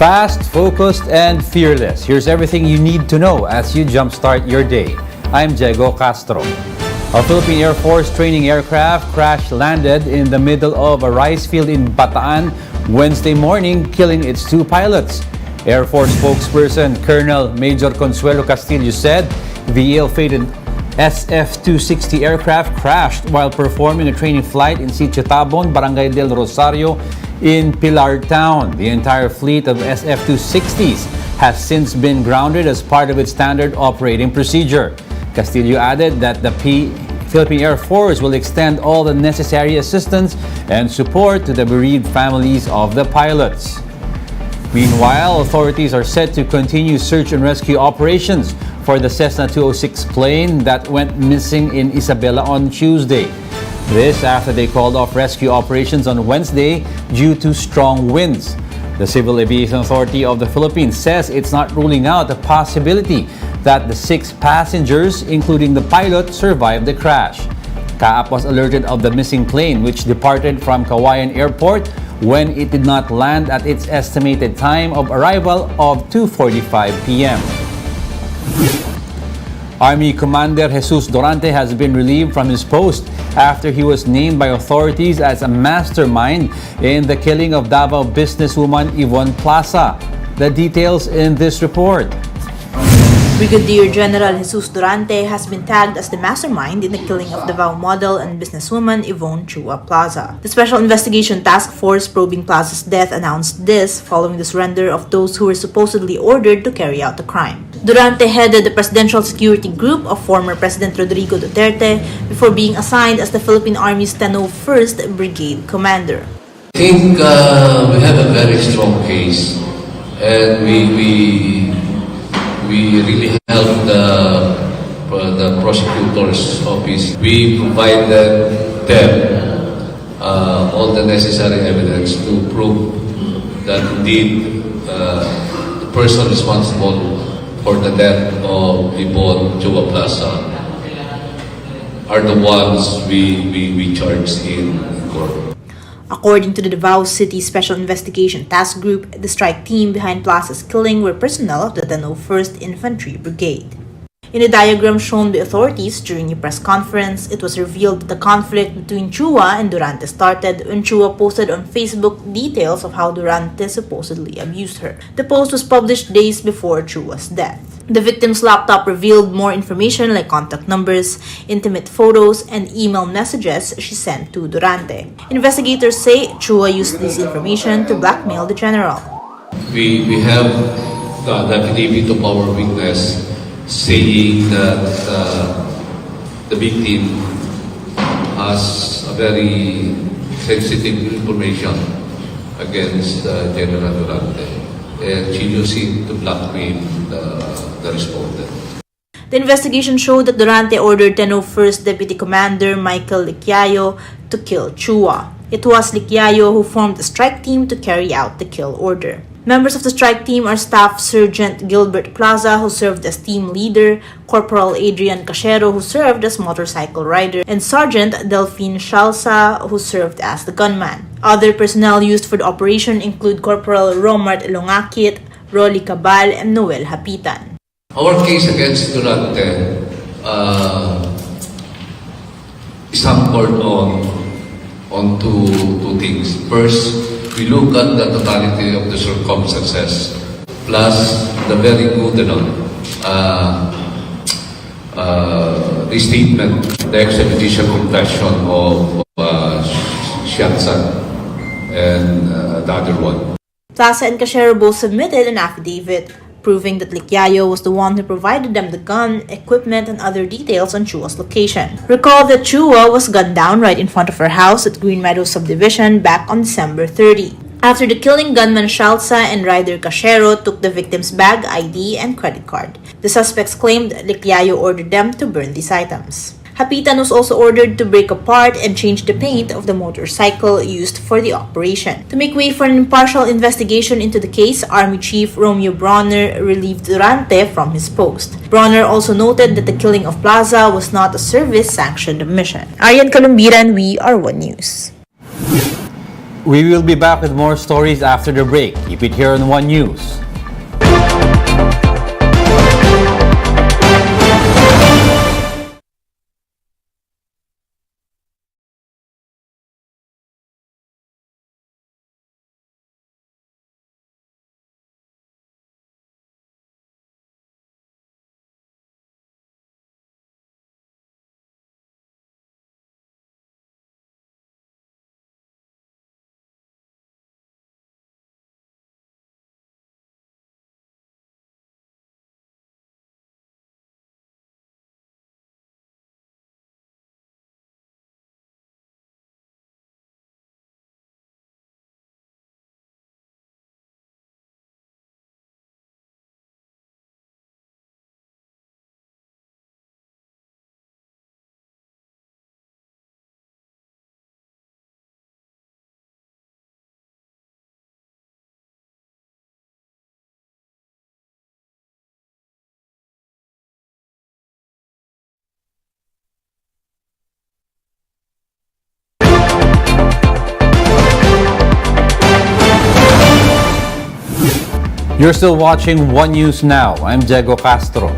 Fast, focused, and fearless. Here's everything you need to know as you jumpstart your day. I'm Diego Castro. A Philippine Air Force training aircraft crash-landed in the middle of a rice field in Bataan Wednesday morning, killing its two pilots. Air Force spokesperson Colonel Major Consuelo Castillo said the ill-fated SF-260 aircraft crashed while performing a training flight in Sitio Tabon, Barangay del Rosario in Pilar Town. The entire fleet of SF-260s has since been grounded as part of its standard operating procedure. Castillo added that the Philippine Air Force will extend all the necessary assistance and support to the bereaved families of the pilots. Meanwhile, authorities are set to continue search and rescue operations for the Cessna 206 plane that went missing in Isabela on Tuesday. This after they called off rescue operations on Wednesday due to strong winds. The Civil Aviation Authority of the Philippines says it's not ruling out the possibility that the 6 passengers, including the pilot, survived the crash. CAAP was alerted of the missing plane, which departed from Cauayan Airport when it did not land at its estimated time of arrival of 2:45 p.m. Army Commander Jesus Durante has been relieved from his post after he was named by authorities as a mastermind in the killing of Davao businesswoman Yvonne Plaza. The details in this report. Brigadier General Jesus Durante has been tagged as the mastermind in the killing of Davao model and businesswoman Yvonne Chua Plaza. The Special Investigation Task Force probing Plaza's death announced this following the surrender of those who were supposedly ordered to carry out the crime. Durante headed the Presidential Security Group of former President Rodrigo Duterte before being assigned as the Philippine Army's 101st Brigade Commander. I think we have a very strong case, and we really help the prosecutor's office. We provided them all the necessary evidence to prove that indeed the person responsible for the death of Yvonne Chua Plaza are the ones we charged in court. According to the Davao City Special Investigation Task Group, the strike team behind Plaza's killing were personnel of the 101st Infantry Brigade. In a diagram shown by authorities during a press conference, it was revealed that the conflict between Chua and Durante started when Chua posted on Facebook details of how Durante supposedly abused her. The post was published days before Chua's death. The victim's laptop revealed more information like contact numbers, intimate photos, and email messages she sent to Durante. Investigators say Chua used this information to blackmail the general. We have the affidavit of our witness saying that the victim has a very sensitive information against General Durante, and she used it to blackmail the respondent. The investigation showed that Durante ordered 101st Deputy Commander Michael Licyayo to kill Chua. It was Licyayo who formed the strike team to carry out the kill order. Members of the strike team are Staff Sergeant Gilbert Plaza, who served as team leader, Corporal Adrian Cachero, who served as motorcycle rider, and Sergeant Delphine Shalsa, who served as the gunman. Other personnel used for the operation include Corporal Romart Elongakit, Rolly Cabal, and Noel Hapitan. Our case against Durante is anchored on two things. First, we look at the totality of the circumstances, plus the very good restatement, the extrajudicial confession of Shiatsan and the other one. Plaza and Cachero both submitted an affidavit proving that Licyayo was the one who provided them the gun, equipment, and other details on Chua's location. Recall that Chua was gunned down right in front of her house at Green Meadows subdivision back on December 30. After the killing, gunman Shalsa and rider Cachero took the victim's bag, ID, and credit card. The suspects claimed Licyayo ordered them to burn these items. Hapitan was also ordered to break apart and change the paint of the motorcycle used for the operation. To make way for an impartial investigation into the case, Army Chief Romeo Bronner relieved Durante from his post. Bronner also noted that the killing of Plaza was not a service-sanctioned mission. Arian Calumbiran, We Are One News. We will be back with more stories after the break. Keep it here on One News. You're still watching One News Now. I'm Diego Castro.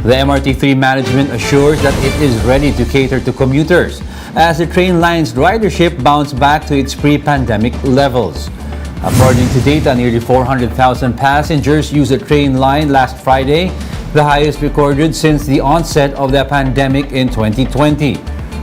The MRT3 management assures that it is ready to cater to commuters as the train line's ridership bounced back to its pre-pandemic levels. According to data, nearly 400,000 passengers used the train line last Friday, the highest recorded since the onset of the pandemic in 2020.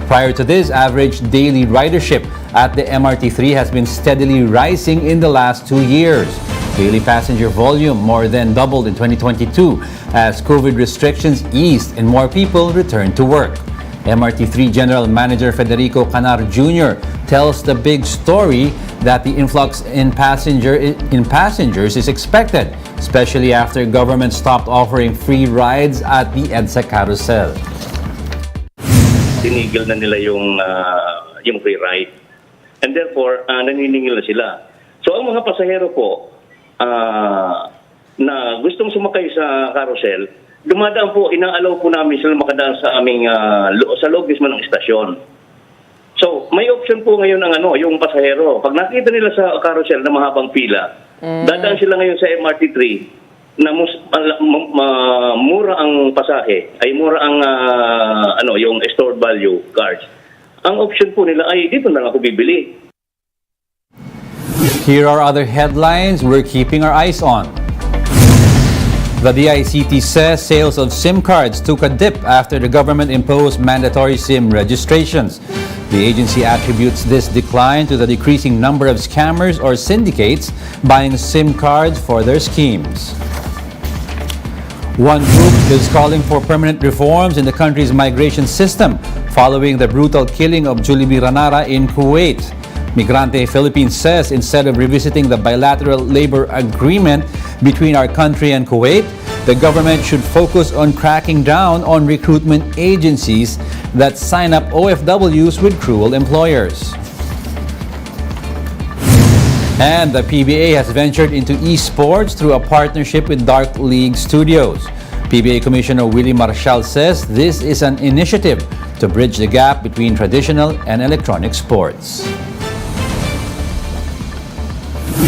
Prior to this, average daily ridership at the MRT3 has been steadily rising in the last 2 years. Daily passenger volume more than doubled in 2022 as COVID restrictions eased and more people returned to work. MRT3 General Manager Federico Canar Jr. tells the big story that the influx in passengers is expected, especially after government stopped offering free rides at the EDSA Carousel. Tinigil na nila yung free ride. And therefore, naniningil na sila. So ang mga pasahero po, na gustong sumakay sa carousel, dumadaan po, inaalaw po namin sila makadaan sa aming sa loob mismo ng istasyon. So, may option po ngayon ang yung pasahero. Pag nakita nila sa carousel na mahabang pila, dadaan sila ngayon sa MRT3 na mura ang pasahe, ay mura ang yung stored value cards. Ang option po nila ay dito na lang ako bibili. Here are other headlines we're keeping our eyes on. The DICT says sales of SIM cards took a dip after the government imposed mandatory SIM registrations. The agency attributes this decline to the decreasing number of scammers or syndicates buying SIM cards for their schemes. One group is calling for permanent reforms in the country's migration system following the brutal killing of Julibi Ranara in Kuwait. Migrante Philippines says instead of revisiting the bilateral labor agreement between our country and Kuwait, the government should focus on cracking down on recruitment agencies that sign up OFWs with cruel employers. And the PBA has ventured into esports through a partnership with Dark League Studios. PBA Commissioner Willie Marshall says this is an initiative to bridge the gap between traditional and electronic sports.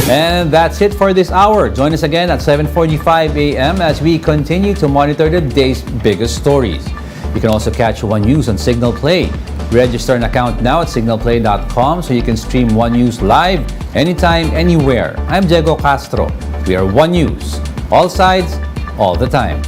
And that's it for this hour. Join us again at 7:45 a.m. as we continue to monitor the day's biggest stories. You can also catch One News on Signal Play. Register an account now at signalplay.com so you can stream One News live anytime, anywhere. I'm Diego Castro. We are One News. All sides, all the time.